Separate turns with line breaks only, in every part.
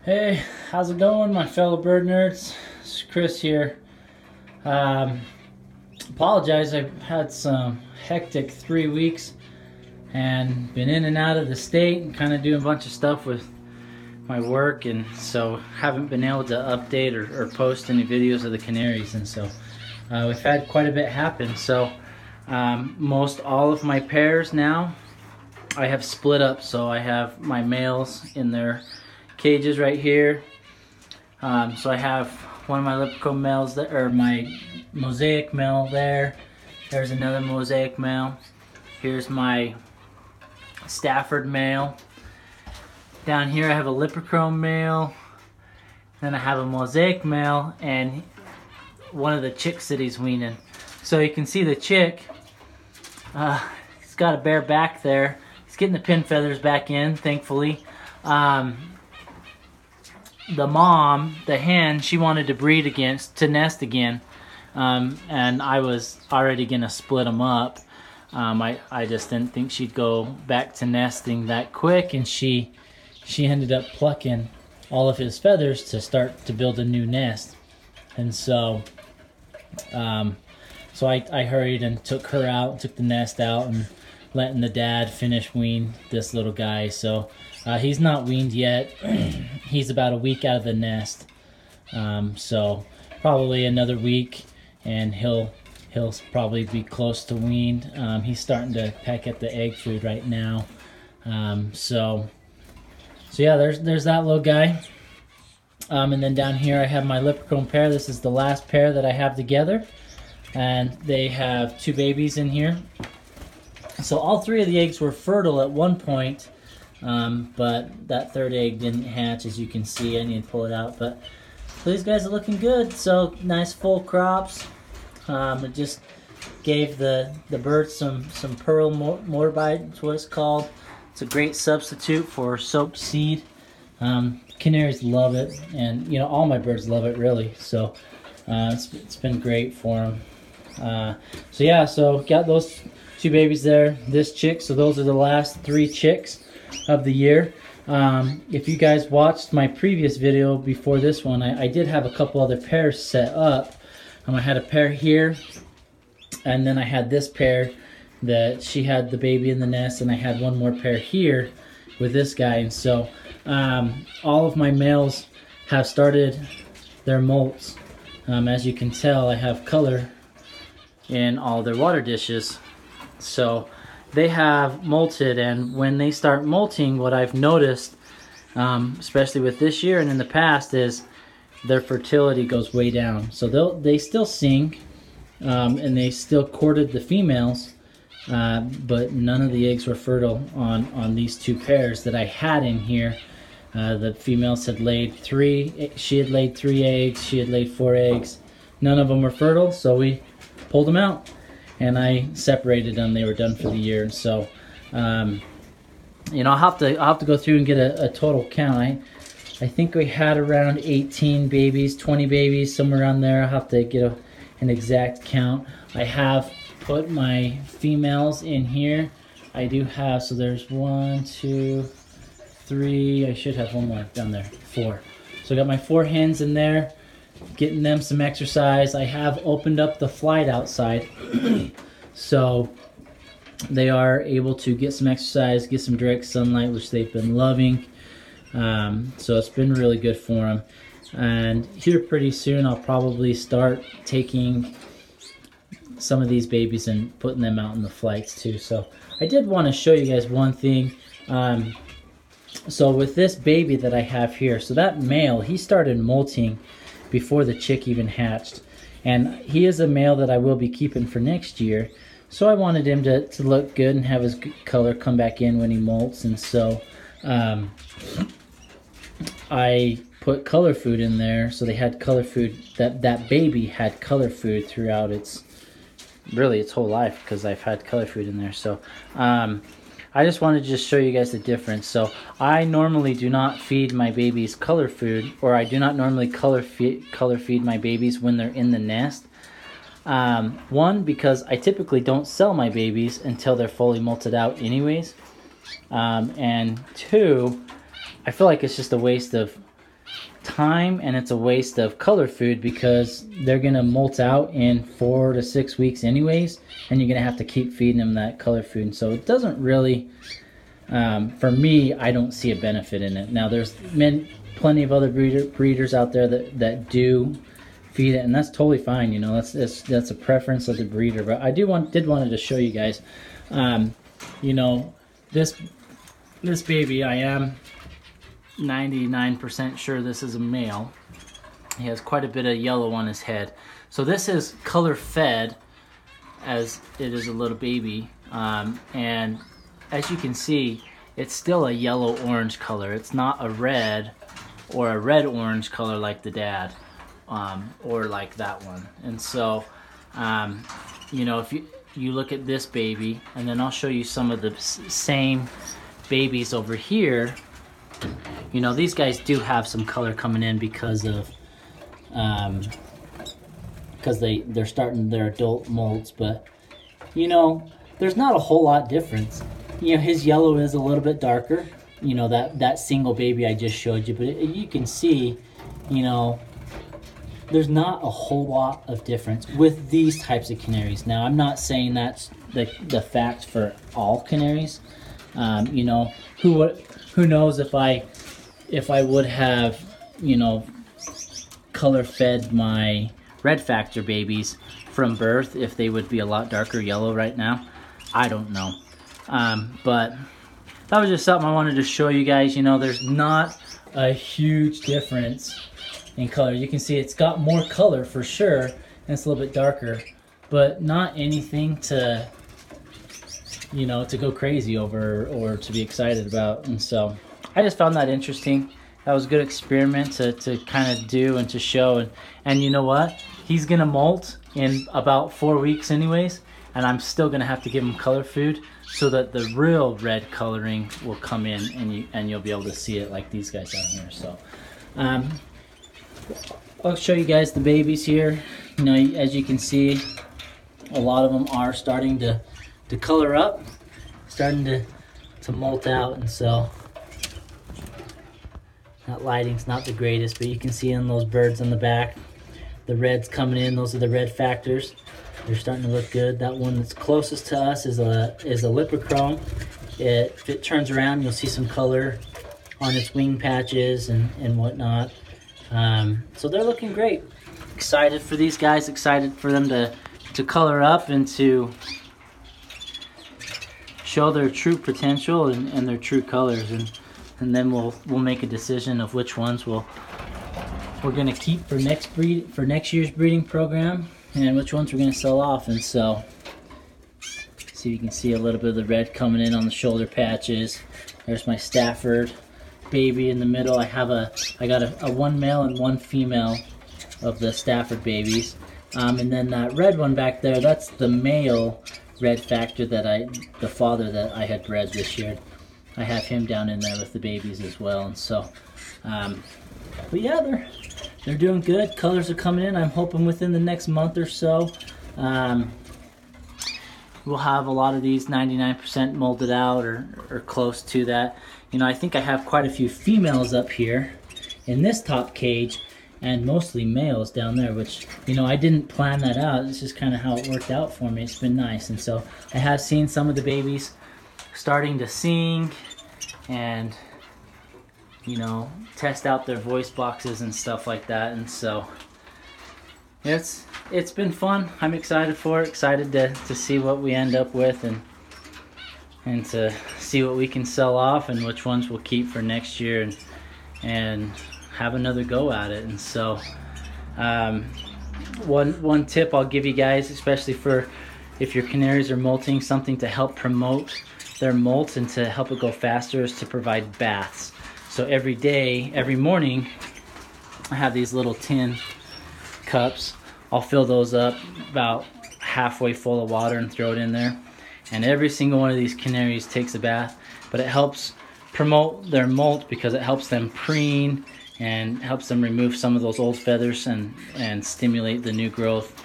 Hey, how's it going, my fellow bird nerds? It's Chris here. Apologize, I've had some hectic 3 weeks and been in and out of the state and kind of doing a bunch of stuff with my work, and so haven't been able to update or post any videos of the canaries. And so we've had quite a bit happen. So most all of my pairs now I have split up. So I have my males in their cages right here. So I have one of my Leprechaun males that, or my Mosaic male there. There's another Mosaic male. Here's my Stafford male. Down here I have a Leprechaun male. Then I have a Mosaic male and one of the chicks that he's weaning. So you can see the chick, he's got a bare back there. He's getting the pin feathers back in, thankfully. The mom, the hen, she wanted to breed again, to nest again, and I was already gonna split them up. I just didn't think she'd go back to nesting that quick, and she ended up plucking all of his feathers to start to build a new nest. And so I hurried and took her out, took the nest out, and letting the dad finish wean this little guy. So he's not weaned yet. He's about a week out of the nest. So probably another week and he'll probably be close to weaned. He's starting to peck at the egg food right now. So yeah, there's that little guy. And then down here I have my Leprechaun pair. This is the last pair that I have together. And they have 2 babies in here. So all 3 of the eggs were fertile at one point, but that 3rd egg didn't hatch, as you can see. I need to pull it out, but these guys are looking good. So nice full crops. It just gave the birds some pearl morbide, that's what it's called. It's a great substitute for soap seed. Canaries love it, and you know, all my birds love it really. So it's been great for them. So yeah, so got those 2 babies there, this chick. So those are the last 3 chicks of the year. If you guys watched my previous video before this one, I did have a couple other pairs set up. I had a pair here, and then I had this pair that she had the baby in the nest, and I had one more pair here with this guy. And so all of my males have started their molts. As you can tell, I have color in all their water dishes. So they have molted, and when they start molting, what I've noticed, especially with this year and in the past, is their fertility goes way down. So they still sing, and they still courted the females, but none of the eggs were fertile on these 2 pairs that I had in here. The females had laid 3. She had laid 3 eggs. She had laid 4 eggs. None of them were fertile, so we pulled them out. And I separated them. They were done for the year. So, you know, I'll have to go through and get a total count. I think we had around 18 babies, 20 babies, somewhere around there. I'll have to get an exact count. I have put my females in here. I do have, so there's 1, 2, 3. I should have one more down there. 4. So I got my 4 hens in there, getting them some exercise. I have opened up the flight outside so they are able to get some exercise, get some direct sunlight, which they've been loving. So it's been really good for them. And here pretty soon I'll probably start taking some of these babies and putting them out in the flights too. So I did want to show you guys one thing. So with this baby that I have here, so that male, he started molting before the chick even hatched, and he is a male that I will be keeping for next year. So I wanted him to look good and have his color come back in when he molts. And so I put color food in there, so they had color food. That baby had color food throughout its whole life, because I've had color food in there. So I just wanted to just show you guys the difference. So I normally do not feed my babies color food, or I do not normally color feed my babies when they're in the nest. One, because I typically don't sell my babies until they're fully molted out anyways. And 2, I feel like it's just a waste of time and it's a waste of color food because they're gonna molt out in 4 to 6 weeks anyways, and you're gonna have to keep feeding them that color food. And so it doesn't really, for me, I don't see a benefit in it. Now there's plenty of other breeders out there that do feed it, and that's totally fine. You know, that's a preference of the breeder. But I did wanted to show you guys, you know, this baby, I am 99% sure this is a male. He has quite a bit of yellow on his head. So this is color fed as it is a little baby. And as you can see, it's still a yellow orange color. It's not a red or a red orange color like the dad, or like that one. And so, you know, if you look at this baby, and then I'll show you some of the same babies over here. You know, these guys do have some color coming in because of because they're starting their adult molts, but you know, there's not a whole lot difference. You know, his yellow is a little bit darker, you know, that single baby I just showed you, but you can see, you know, there's not a whole lot of difference with these types of canaries. Now, I'm not saying that's the fact for all canaries. You know, who knows if I would have, you know, color fed my red factor babies from birth, if they would be a lot darker yellow right now. I don't know. But that was just something I wanted to show you guys. You know, there's not a huge difference in color. You can see it's got more color for sure, and it's a little bit darker, but not anything to, you know, to go crazy over or to be excited about. And so I just found that interesting. That was a good experiment to kind of do and to show. And you know what? He's gonna molt in about 4 weeks anyways, and I'm still gonna have to give him color food so that the real red coloring will come in, and you'll be able to see it like these guys down here. So I'll show you guys the babies here. You know, as you can see, a lot of them are starting to color up, starting to molt out. And so that lighting's not the greatest, but you can see in those birds on the back, the red's coming in. Those are the red factors. They're starting to look good. That one that's closest to us is a lipochrome. If it turns around, you'll see some color on its wing patches and whatnot. So they're looking great. Excited for these guys, excited for them to color up and to show their true potential and their true colors, and then we'll make a decision of which ones we're gonna keep for next year's breeding program, and which ones we're gonna sell off. And so you can see a little bit of the red coming in on the shoulder patches. There's my Stafford baby in the middle. I got a one male and one female of the Stafford babies, and then that red one back there, that's the male red factor the father that I had bred this year. I have him down in there with the babies as well. And so but yeah, they're doing good. Colors are coming in. I'm hoping within the next month or so we'll have a lot of these 99% molded out or close to that. You know, I think I have quite a few females up here in this top cage, and mostly males down there, which, you know, I didn't plan that out. It's just kind of how it worked out for me. It's been nice. And so I have seen some of the babies starting to sing and, you know, test out their voice boxes and stuff like that. And so it's been fun. I'm excited for it, excited to see what we end up with, and to see what we can sell off and which ones we'll keep for next year, and have another go at it. And so one tip I'll give you guys, especially for if your canaries are molting, something to help promote their molt and to help it go faster, is to provide baths. So every morning, I have these little tin cups. I'll fill those up about halfway full of water and throw it in there. And every single one of these canaries takes a bath, but it helps promote their molt because it helps them preen and helps them remove some of those old feathers and stimulate the new growth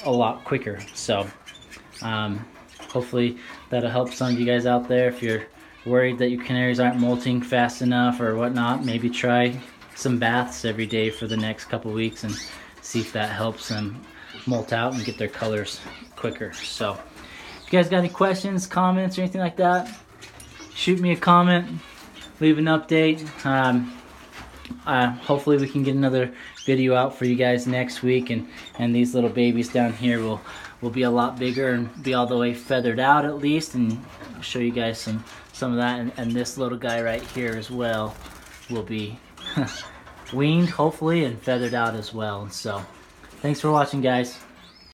a lot quicker. So hopefully that'll help some of you guys out there. If you're worried that your canaries aren't molting fast enough or whatnot, maybe try some baths every day for the next couple weeks and see if that helps them molt out and get their colors quicker. So if you guys got any questions, comments, or anything like that, shoot me a comment, leave an update. Hopefully we can get another video out for you guys next week, and these little babies down here will be a lot bigger and be all the way feathered out at least, and I'll show you guys some of that. And this little guy right here as well will be weaned hopefully and feathered out as well. So thanks for watching, guys.